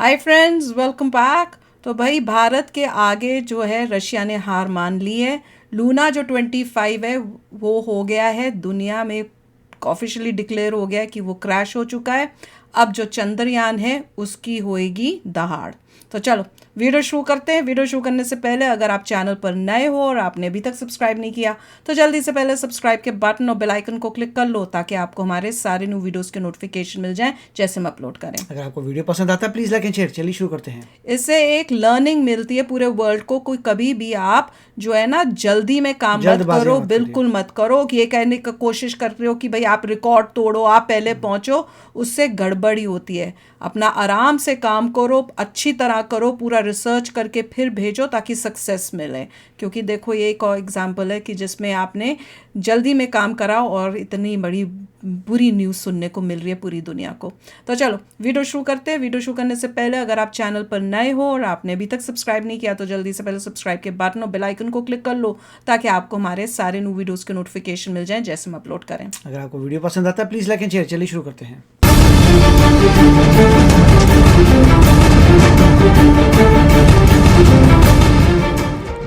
Hi friends, welcome back. तो भाई भारत के आगे जो है रशिया ने हार मान ली है। लूना जो 25 है वो हो गया है, दुनिया में ऑफिशियली डिक्लेयर हो गया है कि वो क्रैश हो चुका है। अब जो चंद्रयान है उसकी होएगी दहाड़। तो चलो वीडियो शुरू करते हैं। वीडियो शुरू करने से पहले अगर आप चैनल पर नए हो और आपने अभी तक सब्सक्राइब नहीं किया तो जल्दी से पहले सब्सक्राइब के बटन और बेल आइकन को क्लिक कर लो ताकि आपको हमारे सारे न्यू वीडियोस के नोटिफिकेशन मिल जाएं जैसे हम अपलोड करें। अगर आपको वीडियो पसंद आता है प्लीज लाइक एंड शेयर। चलिए शुरू करते हैं। इससे एक लर्निंग मिलती है पूरे वर्ल्ड को। कोई कभी भी आप जो है ना जल्दी में काम मत जल्दबाजी करो, मत करिए। बिल्कुल मत करो कि ये कहने की कोशिश कर रहे हो कि भाई आप रिकॉर्ड तोड़ो, आप पहले पहुंचो, उससे गड़बड़ी होती है। अपना आराम से काम करो, अच्छी तरह करो, पूरा रिसर्च करके फिर भेजो ताकि सक्सेस मिले। क्योंकि देखो ये एक और एग्जांपल है कि जिसमें आपने जल्दी में काम करा और इतनी बड़ी बुरी न्यूज़ सुनने को मिल रही है पूरी दुनिया को। तो चलो वीडियो शुरू करते हैं। वीडियो शुरू करने से पहले अगर आप चैनल पर नए हो और आपने अभी तक सब्सक्राइब नहीं किया तो जल्दी से पहले सब्सक्राइब के बटन और बेल आइकन को क्लिक कर लो ताकि आपको हमारे सारे न्यू वीडियोस के नोटिफिकेशन मिल जाएं जैसे हम अपलोड करें। अगर आपको वीडियो पसंद आता है प्लीज लाइक एंड शेयर। चलिए शुरू करते हैं।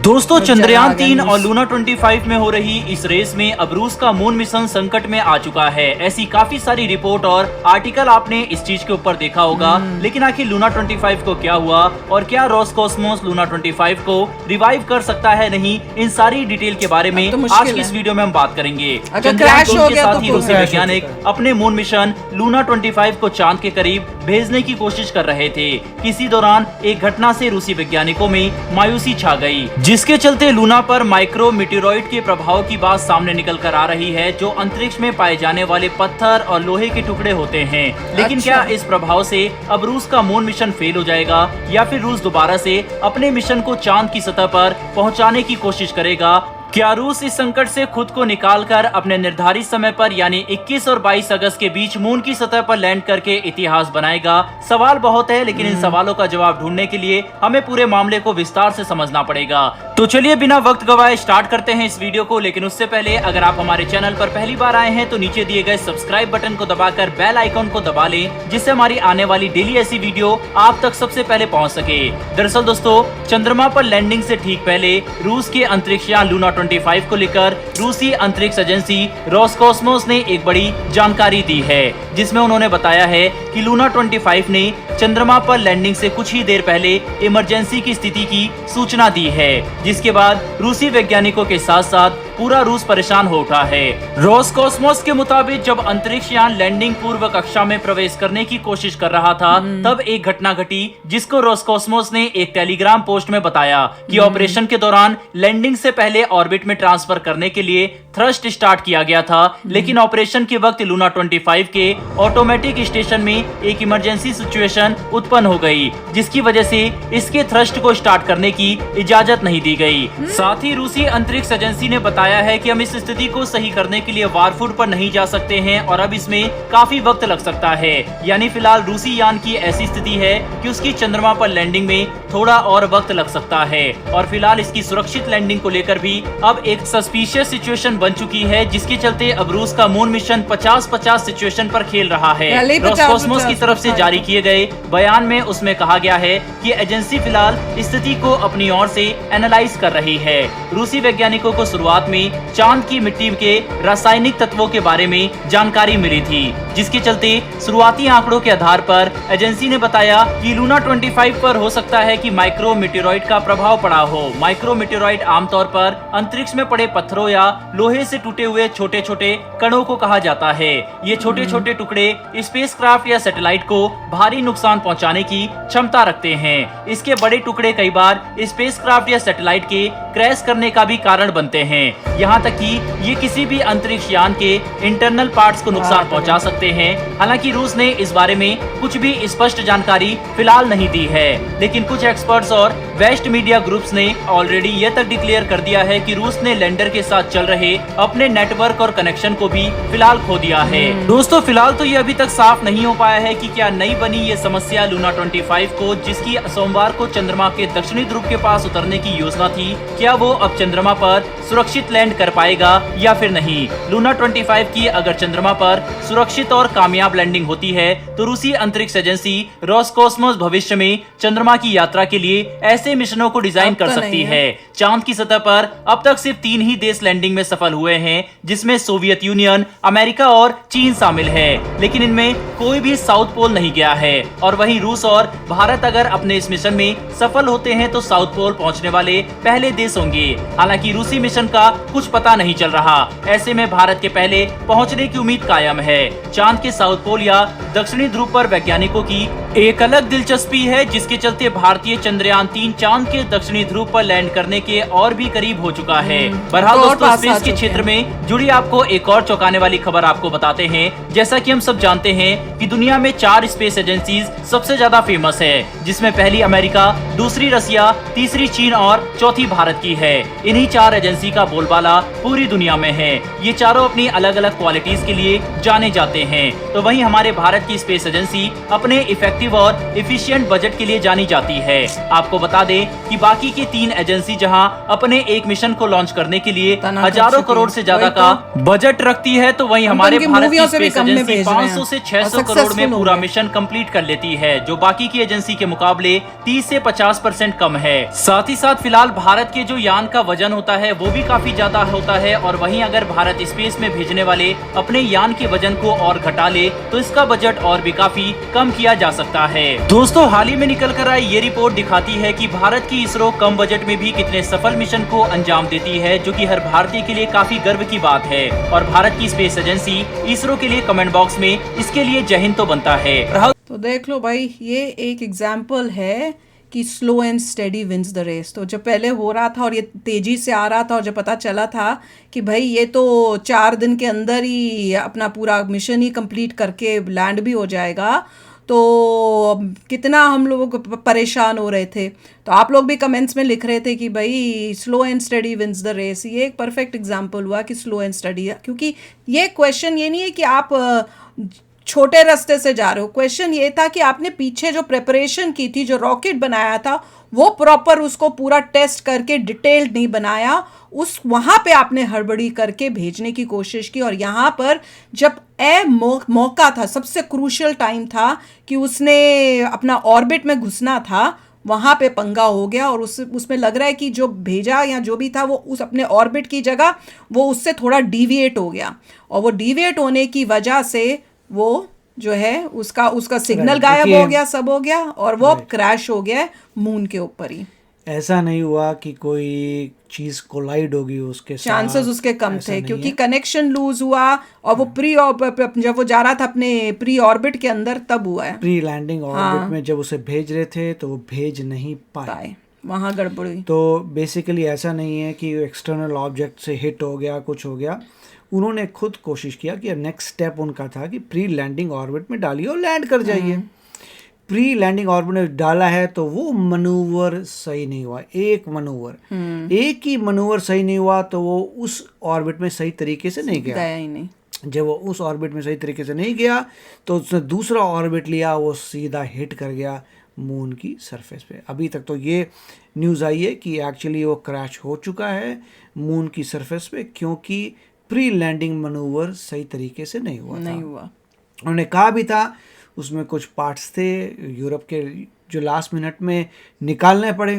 दोस्तों, चंद्रयान 3 और लूना 25 में हो रही इस रेस में अब रूस का मून मिशन संकट में आ चुका है। ऐसी काफी सारी रिपोर्ट और आर्टिकल आपने इस चीज के ऊपर देखा होगा। लेकिन आखिर लूना 25 को क्या हुआ और क्या रोसकॉस्मोस लूना 25 को रिवाइव कर सकता है नहीं, इन सारी डिटेल के बारे में आज की इस वीडियो में हम बात करेंगे। चंद्रयान 2 के साथ ही रूसी वैज्ञानिक अपने मून मिशन लूना 25 को चांद के करीब भेजने की कोशिश कर रहे थे। किसी दौरान एक घटना से रूसी वैज्ञानिकों में मायूसी छा गई, जिसके चलते लूना पर माइक्रो मीटेरॉइड के प्रभाव की बात सामने निकल कर आ रही है, जो अंतरिक्ष में पाए जाने वाले पत्थर और लोहे के टुकड़े होते हैं। लेकिन क्या इस प्रभाव से अब रूस का मून मिशन फेल हो जाएगा या फिर रूस दोबारा से अपने मिशन को चांद की सतह पर पहुंचाने की कोशिश करेगा? क्या रूस इस संकट से खुद को निकालकर अपने निर्धारित समय पर यानी 21 और 22 अगस्त के बीच मून की सतह पर लैंड करके इतिहास बनाएगा? सवाल बहुत है, लेकिन इन सवालों का जवाब ढूंढने के लिए हमें पूरे मामले को विस्तार से समझना पड़ेगा। तो चलिए बिना वक्त गवाए स्टार्ट करते हैं इस वीडियो को। लेकिन उससे पहले अगर आप हमारे चैनल पर पहली बार आए हैं तो नीचे दिए गए सब्सक्राइब बटन को दबाकर बेल आइकन को दबा लें, जिससे हमारी आने वाली डेली ऐसी वीडियो आप तक सबसे पहले पहुंच सके। दरअसल दोस्तों, चंद्रमा पर लैंडिंग से ठीक पहले रूस के अंतरिक्षयान लूना 25 को लेकर रूसी अंतरिक्ष एजेंसी रोसकॉस्मोस ने एक बड़ी जानकारी दी है, जिसमें उन्होंने बताया है कि लूना 25 ने चंद्रमा पर लैंडिंग से कुछ ही देर पहले इमरजेंसी की स्थिति की सूचना दी है, जिसके बाद रूसी वैज्ञानिकों के साथ साथ पूरा रूस परेशान हो उठा है। रोसकॉस्मोस के मुताबिक जब अंतरिक्ष यान लैंडिंग पूर्व कक्षा में प्रवेश करने की कोशिश कर रहा था तब एक घटना घटी, जिसको रोसकॉस्मोस ने एक टेलीग्राम पोस्ट में बताया कि ऑपरेशन के दौरान लैंडिंग से पहले ऑर्बिट में ट्रांसफर करने के लिए थ्रस्ट स्टार्ट किया गया था, लेकिन ऑपरेशन के वक्त लूना 25 के ऑटोमेटिक स्टेशन में एक इमरजेंसी सिचुएशन उत्पन्न हो गई, जिसकी वजह से इसके थ्रस्ट को स्टार्ट करने की इजाजत नहीं दी गई। साथ ही रूसी अंतरिक्ष एजेंसी ने बताया है कि हम इस स्थिति को सही करने के लिए वारफुट पर नहीं जा सकते हैं और अब इसमें काफी वक्त लग सकता है। यानी फिलहाल रूसी यान की ऐसी स्थिति है कि उसकी चंद्रमा पर लैंडिंग में थोड़ा और वक्त लग सकता है और फिलहाल इसकी सुरक्षित लैंडिंग को लेकर भी अब एक सस्पिशियस सिचुएशन बन चुकी है, जिसके चलते अब रूस का मून मिशन 50-50 सिचुएशन पर खेल रहा है। रोसकॉस्मोस की तरफ से जारी किए गए बयान में उसमें कहा गया है कि एजेंसी फिलहाल स्थिति को अपनी ओर से एनालाइज कर रही है। रूसी वैज्ञानिकों को शुरुआत में चांद की मिट्टी के रासायनिक तत्वों के बारे में जानकारी मिली थी, जिसके चलते शुरुआती आंकड़ों के आधार पर एजेंसी ने बताया कि लूना 25 पर हो सकता है कि माइक्रो मीटेरॉइड का प्रभाव पड़ा हो। माइक्रो मीटेरॉइड आमतौर पर अंतरिक्ष में पड़े पत्थरों या लोहे से टूटे हुए छोटे छोटे कणों को कहा जाता है। ये छोटे छोटे टुकड़े स्पेसक्राफ्ट या सैटेलाइट को भारी नुकसान पहुंचाने की क्षमता रखते हैं। इसके बड़े टुकड़े कई बार स्पेसक्राफ्ट या सैटेलाइट के क्रैश करने का भी कारण बनते हैं। यहाँ तक कि ये किसी भी अंतरिक्ष यान के इंटरनल पार्ट्स को नुकसान पहुंचा सकते हैं। हालांकि रूस ने इस बारे में कुछ भी स्पष्ट जानकारी फिलहाल नहीं दी है, लेकिन कुछ एक्सपर्ट्स और वेस्ट मीडिया ग्रुप्स ने ऑलरेडी ये तक डिक्लेयर कर दिया है कि रूस ने लैंडर के साथ चल रहे अपने नेटवर्क और कनेक्शन को भी फिलहाल खो दिया है। दोस्तों, फिलहाल तो ये अभी तक साफ नहीं हो पाया है कि क्या नई बनी ये समस्या लूना 25 को, जिसकी सोमवार को चंद्रमा के दक्षिणी ध्रुव के पास उतरने की योजना थी, क्या वो अब चंद्रमा पर सुरक्षित सुरक्षित लैंड कर पाएगा या फिर नहीं। लूना 25 की अगर चंद्रमा पर सुरक्षित और कामयाब लैंडिंग होती है तो रूसी अंतरिक्ष एजेंसी रोसकोस्मोस भविष्य में चंद्रमा की यात्रा के लिए ऐसे मिशनों को डिजाइन कर सकती है। चांद की सतह पर अब तक सिर्फ 3 ही देश लैंडिंग में सफल हुए हैं, जिसमें सोवियत यूनियन, अमेरिका और चीन शामिल है, लेकिन इनमें कोई भी साउथ पोल नहीं गया है। और वहीं रूस और भारत अगर अपने इस मिशन में सफल होते हैं तो साउथ पोल पहुंचने वाले पहले देश होंगे। हालांकि रूसी मिशन का कुछ पता नहीं चल रहा, ऐसे में भारत के पहले पहुंचने की उम्मीद कायम है। चांद के साउथ पोल या दक्षिणी ध्रुव पर वैज्ञानिकों की एक अलग दिलचस्पी है, जिसके चलते भारतीय चंद्रयान 3 चांद के दक्षिणी ध्रुव पर लैंड करने के और भी करीब हो चुका है। बहरहाल दोस्तों, स्पेस के क्षेत्र में जुड़ी आपको एक और चौंकाने वाली खबर आपको बताते हैं। जैसा कि हम सब जानते हैं कि दुनिया में 4 स्पेस एजेंसीज सबसे ज्यादा फेमस है, जिसमें पहली अमेरिका, दूसरी रसिया, तीसरी चीन और चौथी भारत की है। इन्हीं 4 एजेंसी का बोलबाला पूरी दुनिया में है। ये चारों अपनी अलग अलग क्वालिटीज के लिए जाने जाते हैं। तो वहीं हमारे भारत की स्पेस एजेंसी अपने इफेक्टिव और इफिशिएंट बजट के लिए जानी जाती है। आपको बता दें कि बाकी की 3 एजेंसी जहां अपने एक मिशन को लॉन्च करने के लिए हजारों करोड़ से ज्यादा का बजट रखती है, तो वहीं हमारे भारत की स्पेस एजेंसी 500 से 600 करोड़ में पूरा मिशन कंप्लीट कर लेती है, जो बाकी की एजेंसी के मुकाबले 30 से 50% कम है। साथ ही साथ फिलहाल भारत के जो यान का वजन होता है वो भी काफी ज्यादा होता है, और वहीं अगर भारत स्पेस में भेजने वाले अपने यान के वजन को और घटा ले तो इसका बजट और भी काफी कम किया जा सकता है। दोस्तों, हाल ही में निकल कर आई ये रिपोर्ट दिखाती है कि भारत की इसरो कम बजट में भी कितने सफल मिशन को अंजाम देती है, जो कि हर भारतीय के लिए काफी गर्व की बात है। और भारत की स्पेस एजेंसी इसरो के लिए कमेंट बॉक्स में इसके लिए जय हिंद तो बनता है। तो देख लो भाई, ये एक एग्जाम्पल है कि slow and steady wins the race. तो जब पहले हो रहा था और ये तेजी से आ रहा था, और जब पता चला था कि भाई ये तो 4 दिन के अंदर ही अपना पूरा मिशन ही कंप्लीट करके लैंड भी हो जाएगा, तो कितना हम लोग परेशान हो रहे थे। तो आप लोग भी कमेंट्स में लिख रहे थे कि भाई slow and steady wins the race. ये एक परफेक्ट एग्जांपल हुआ कि स्लो एंड स्टडी, क्योंकि ये क्वेश्चन ये नहीं है कि आप छोटे रास्ते से जा रहे हो। क्वेश्चन ये था कि आपने पीछे जो प्रिपरेशन की थी, जो रॉकेट बनाया था, वो प्रॉपर उसको पूरा टेस्ट करके डिटेल्ड नहीं बनाया। उस वहाँ पे आपने हड़बड़ी करके भेजने की कोशिश की, और यहाँ पर जब मौका था, सबसे क्रूशियल टाइम था कि उसने अपना ऑर्बिट में घुसना था, वहाँ पे पंगा हो गया। और उसमें लग रहा है कि जो भेजा या जो भी था वो उस अपने ऑर्बिट की जगह वो उससे थोड़ा डिविएट हो गया, और वो डिविएट होने की वजह से वो जो है उसका सिग्नल गायब हो गया, सब हो गया, और वो क्रैश हो गया मून के ऊपर ही। ऐसा नहीं हुआ कि कोई चीज कोलाइड होगी उसके साथ, चांसेस उसके कम थे, क्योंकि कनेक्शन लूज हुआ, और वो जब वो जा रहा था अपने प्री ऑर्बिट के अंदर, तब हुआ है। प्री लैंडिंग ऑर्बिट में जब उसे भेज रहे थे तो वो भेज नहीं पाए, वहाँ गड़बड़ हुई। तो बेसिकली ऐसा नहीं है कि एक्सटर्नल ऑब्जेक्ट से हिट हो गया, कुछ हो गया। उन्होंने खुद कोशिश किया कि नेक्स्ट स्टेप उनका था कि प्री लैंडिंग ऑर्बिट में डालिए और लैंड कर जाइए। प्री लैंडिंग ऑर्बिट में डाला है तो वो मनूवर सही नहीं हुआ। एक ही मनूवर सही नहीं हुआ, तो वो उस ऑर्बिट में सही तरीके से नहीं गया ही नहीं। जब वो उस ऑर्बिट में सही तरीके से नहीं गया तो उसने दूसरा ऑर्बिट लिया, वो सीधा हिट कर गया मून की सरफेस पे। अभी तक तो ये न्यूज़ आई है कि एक्चुअली वो क्रैश हो चुका है मून की सरफेस पे, क्योंकि प्री लैंडिंग मनूवर सही तरीके से नहीं हुआ। उन्होंने कहा भी था उसमें कुछ पार्ट्स थे यूरोप के जो लास्ट मिनट में निकालने पड़े,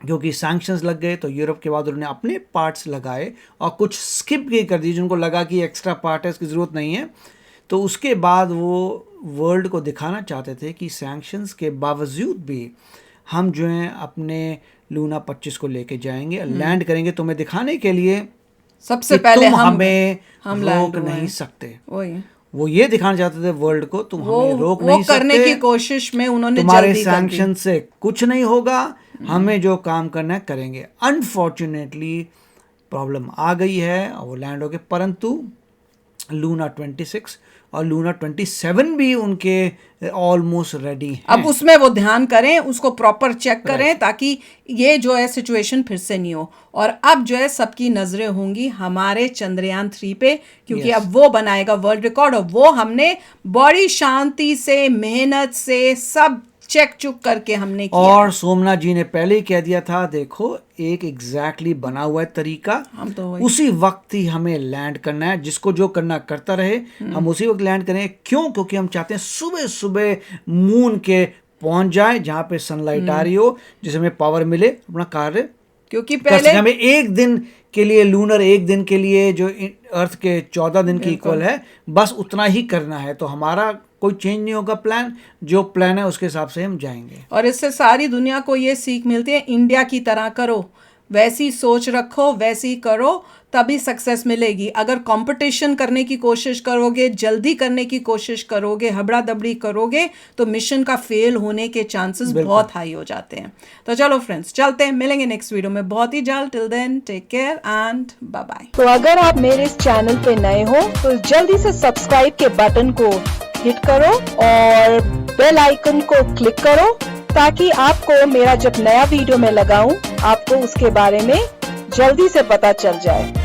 क्योंकि सैंक्शंस लग गए। तो यूरोप के बाद उन्होंने अपने पार्ट्स लगाए और कुछ स्किप भी कर दिए जिनको लगा कि एक्स्ट्रा पार्ट है, इसकी ज़रूरत नहीं है। तो उसके बाद वो वर्ल्ड को दिखाना चाहते थे कि सैंक्शंस के बावजूद भी हम जो हैं अपने लूना 25 को लेके जाएंगे, लैंड करेंगे, तुम्हें दिखाने के लिए सबसे पहले हमें रोक नहीं सकते। वो ये दिखाना चाहते थे वर्ल्ड को, तुम हमें रोक नहीं सकते। करने की कोशिश में उन्होंने तुम्हारे सैंक्शन से कुछ नहीं होगा, हमें जो काम करना है करेंगे। अनफॉर्चुनेटली प्रॉब्लम आ गई है और वो लैंड हो गए, परंतु लूना 26 और लूना 27 भी उनके ऑलमोस्ट रेडी हैं। अब उसमें वो ध्यान करें, उसको प्रॉपर चेक करें, ताकि ये जो है सिचुएशन फिर से नहीं हो। और अब जो है सबकी नजरें होंगी हमारे चंद्रयान 3 पे, क्योंकि अब वो बनाएगा वर्ल्ड रिकॉर्ड, और वो हमने बड़ी शांति से, मेहनत से, सब चेक चुक करके हमने किया। और सोमनाथ जी ने पहले ही कह दिया था, देखो एक एग्जैक्टली बना हुआ है तरीका, हम तो उसी वक्त ही हमें लैंड करना है, जिसको जो करना करता रहे, हम उसी वक्त लैंड करें। क्यों? क्योंकि हम चाहते हैं सुबह सुबह मून के पहुंच जाए जहां पे सनलाइट आ रही हो, जिससे हमें पावर मिले अपना कार्य क्योंकि कर पहले सकें। हमें एक दिन के लिए, लूनर एक दिन के लिए जो अर्थ के 14 दिन की इक्वल है, बस उतना ही करना है। तो हमारा कोई चेंज नहीं होगा प्लान, जो प्लान है उसके हिसाब से हम जाएंगे। और इससे सारी दुनिया को ये सीख मिलती है, इंडिया की तरह करो, वैसी सोच रखो, वैसी करो, तभी सक्सेस मिलेगी। अगर कंपटीशन करने की कोशिश करोगे, जल्दी करने की कोशिश करोगे, हबड़ा दबड़ी करोगे, तो मिशन का फेल होने के चांसेस बहुत हाई हो जाते हैं। तो चलो फ्रेंड्स, चलते हैं, मिलेंगे नेक्स्ट वीडियो में बहुत ही जल्द। Till then take care and bye bye. तो अगर आप मेरे इस चैनल पे नए हो तो जल्दी से सब्सक्राइब के बटन को हिट करो और बेल आइकन को क्लिक करो, ताकि आपको मेरा जब नया वीडियो मैं लगाऊं, आपको उसके बारे में जल्दी से पता चल जाए।